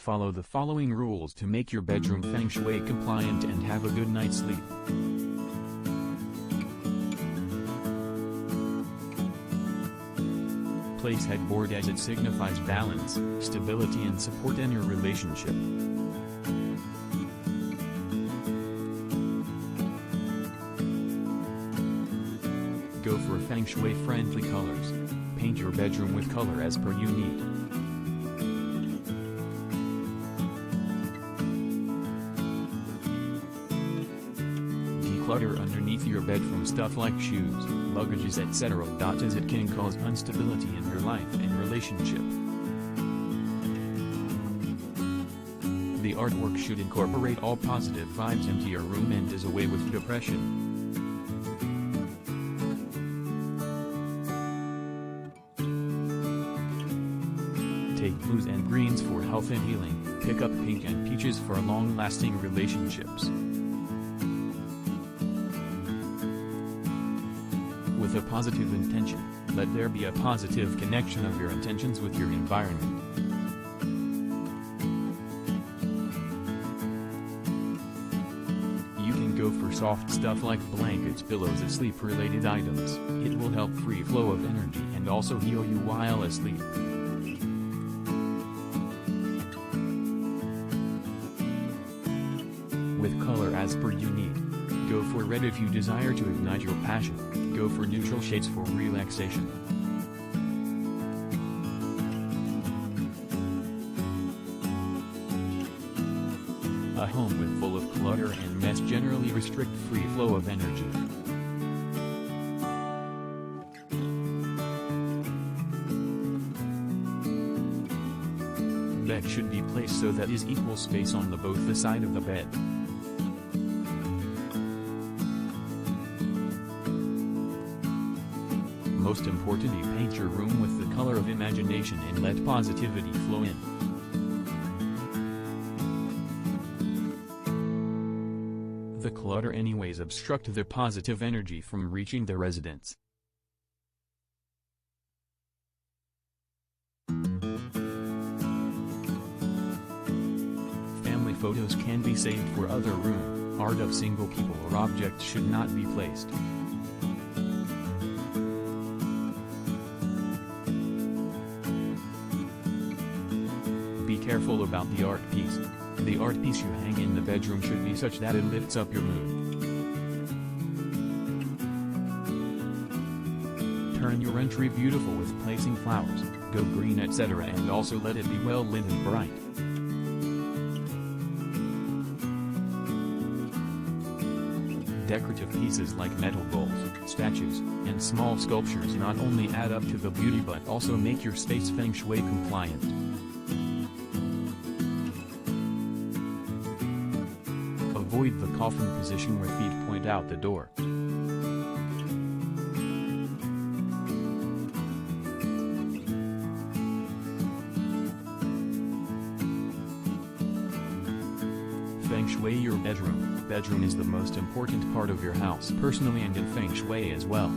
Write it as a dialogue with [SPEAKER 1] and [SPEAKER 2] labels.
[SPEAKER 1] Follow the following rules to make your bedroom Feng Shui compliant and have a good night's sleep. Place headboard as it signifies balance, stability and support in your relationship. Go for Feng Shui friendly colors. Paint your bedroom with color as per you need. Declutter underneath your bed from stuff like shoes, luggages etc.as it can cause instability in your life and relationship. The artwork should incorporate all positive vibes into your room and does away with depression. Take blues and greens for health and healing, pick up pink and peaches for long-lasting relationships. With a positive intention, let there be a positive connection of your intentions with your environment. You can go for soft stuff like blankets, pillows and sleep-related items. It will help free flow of energy and also heal you while asleep. With color as per you need. Go for red if you desire to ignite your passion. Go for neutral shades for relaxation. A home with full of clutter and mess generally restrict free flow of energy. Bed should be placed so that is equal space on both the side of the bed. Most importantly, paint your room with the color of imagination and let positivity flow in. The clutter anyways obstruct the positive energy from reaching the residence. Family photos can be saved for other room. Art of single people or objects should not be placed. Be careful about the art piece. The art piece you hang in the bedroom should be such that it lifts up your mood. Turn your entry beautiful with placing flowers, go green etc. and also let it be well lit and bright. Decorative pieces like metal bowls, statues, and small sculptures not only add up to the beauty but also make your space Feng Shui compliant. Avoid the coffin position where feet point out the door. Feng Shui your bedroom. Bedroom is the most important part of your house personally and in Feng Shui as well.